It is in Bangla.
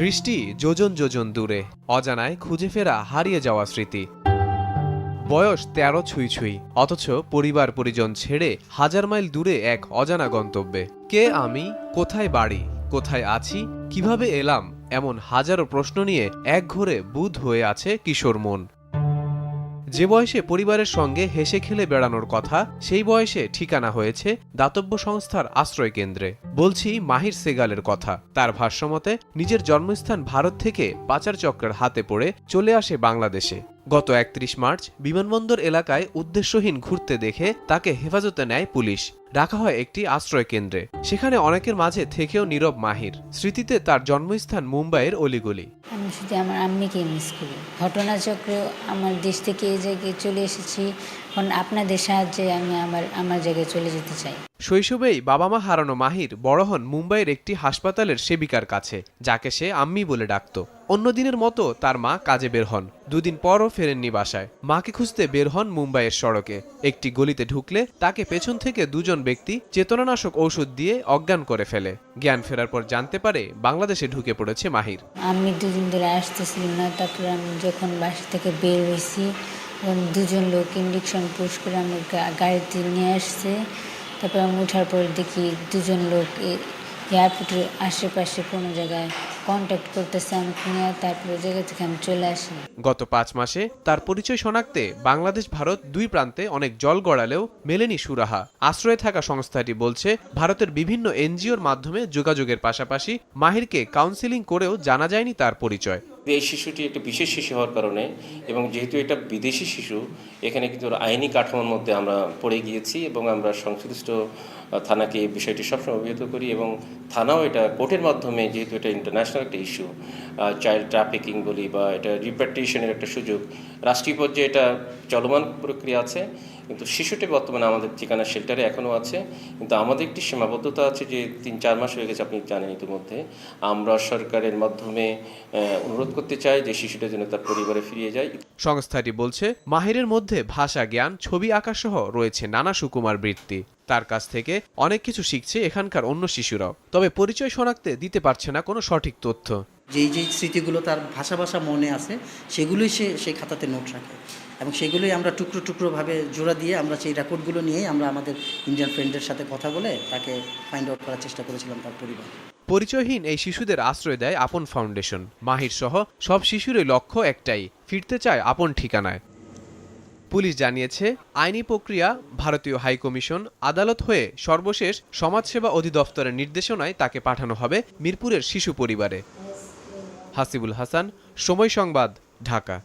দৃষ্টি যোজন যোজন দূরে, অজানায় খুঁজে ফেরা হারিয়ে যাওয়া স্মৃতি। বয়স ১৩ ছুঁই ছুঁই, অথচ পরিবার পরিজন ছেড়ে হাজার মাইল দূরে এক অজানা গন্তব্যে। কে আমি, কোথায় বাড়ি, কোথায় আছি, কিভাবে এলাম, এমন হাজারো প্রশ্ন নিয়ে একঘরে বুঁদ হয়ে আছে কিশোর মন। যে বয়সে পরিবারের সঙ্গে হেসে খেলে বেড়ানোর কথা, সেই বয়সে ঠিকানা হয়েছে দাতব্য সংস্থার আশ্রয় কেন্দ্রে। বলছি মাহির সেগালের কথা। তার ভাষ্যমতে নিজের জন্মস্থান ভারত থেকে পাচার চক্রের হাতে পড়ে চলে আসে বাংলাদেশে। গত ৩১ মার্চ বিমানবন্দর এলাকায় উদ্দেশ্যহীন ঘুরতে দেখে তাকে হেফাজতে নেয় পুলিশ। রাখা হয় একটি আশ্রয় কেন্দ্রে। সেখানে অনেকের মাঝে থেকেও নীরব মাহির। স্মৃতিতে তার জন্মস্থান মুম্বাইয়ের অলিগলি। আমি শুধু আমার আম্মিকে মিস করি। ঘটনাচক্র আমার দেশ থেকে এই জায়গায় চলে এসেছি, এখন আপনাদের সাহায্যে আমি আমার জায়গায় চলে যেতে চাই। শৈশবেই বাবা মা হারানো মাহির বড় হন মুম্বাইয়ের একটি হাসপাতালের সেবিকার কাছে, যাকে সে আম্মি বলে ডাকত। অন্যদিনের মতো তার মা কাজে বের হন। দুদিন পরও ফেরেননি বাসায়। মাকে খুঁজতে বের হন মুম্বাইয়ের সড়কে। একটি গলিতে ঢুকলে তাকে পেছন থেকে দুজন ব্যক্তি চেতনানাশক ঔষধ দিয়ে অজ্ঞান করে ফেলে। জ্ঞান ফেরার পর জানতে পারে বাংলাদেশে ঢুকে পড়েছে মাহির। আমি দুদিন ধরে আসতেছিলাম না, তারপর আমি যখন বাসা থেকে বের হয়েছি তখন দুজন লোক ইঞ্জেকশন পুশ করে আমার গাড়িতে নিয়ে আসছে। তারপর আমি ওঠার পর দেখি দুজন লোক এয়ারপোর্টের আশেপাশে কোনো জায়গায় কন্ট্যাক্ট করতেছে আমাকে নিয়ে। তারপরে জায়গা থেকে আমি চলে আসি। গত ৫ মাসে তার পরিচয় শনাক্তে বাংলাদেশ ভারত দুই প্রান্তে অনেক জল গড়ালেও মেলেনি সুরাহা। আশ্রয়ে থাকা সংস্থাটি বলছে, ভারতের বিভিন্ন এনজিওর মাধ্যমে যোগাযোগের পাশাপাশি মাহিরকে কাউন্সেলিং করেও জানা যায়নি তার পরিচয়। এই শিশুটি একটা বিশেষ শিশু হওয়ার কারণে এবং যেহেতু এটা বিদেশি শিশু, এখানে কিন্তু আইনি কাঠামোর মধ্যে আমরা পড়ে গিয়েছি এবং আমরা সংশ্লিষ্ট থানাকে এই বিষয়টি সবসময় অবহিত করি এবং থানাও এটা কোর্টের মাধ্যমে, যেহেতু এটা ইন্টারন্যাশনাল একটা ইস্যু, চাইল্ড ট্রাফিকিং বলি বা এটা রিপ্যাট্রিয়েশনের একটা সুযোগ, রাষ্ট্রীয় পর্যায়ে এটা চলমান প্রক্রিয়া আছে। কিন্তু শিশুটি বর্তমানে আমাদের ঠিকানা শেল্টারে এখনও আছে। কিন্তু আমাদের একটি সীমাবদ্ধতা আছে যে ৩-৪ মাস হয়ে গেছে, আপনি জানেন ইতিমধ্যে। আমরা সরকারের মাধ্যমে অনুরোধ করতে চাই যে শিশুটা যেন তার পরিবারে ফিরিয়ে যায়। সংস্থাটি বলছে, মাহিরের মধ্যে ভাষা জ্ঞান, ছবি আঁকা সহ রয়েছে নানা সুকুমার বৃত্তি। তার কাছ থেকে অনেক কিছু শিখছে এখানকার অন্য শিশুরাও। তবে পরিচয় শনাক্তে দিতে পারছে না কোনো সঠিক তথ্য। যেই স্মৃতিগুলো তার ভাষা মনে আছে, সেগুলোই সে সেই খাতাতে নোট রাখে এবং সেগুলোই আমরা টুকরো টুকরোভাবে জোড়া দিয়ে আমরা সেই রেকর্ডগুলো নিয়েই আমরা আমাদের ইন্ডিয়ান ফ্রেন্ডের সাথে কথা বলে তাকে ফাইন্ড আউট করার চেষ্টা করেছিলাম তার পরিবার। পরিচয়হীন এই শিশুদের আশ্রয় দেয় আপন ফাউন্ডেশন। মাহির সহ সব শিশুরই লক্ষ্য একটাই, ফিরতে চায় আপন ঠিকানায়। পুলিশ জানিয়েছে, আইনি প্রক্রিয়া, ভারতীয় হাইকমিশন, আদালত হয়ে সর্বশেষ সমাজসেবা অধিদপ্তরের নির্দেশনায় তাকে পাঠানো হবে মিরপুরের শিশু পরিবারে। হাসিবুল হাসান, সময় সংবাদ, ঢাকা।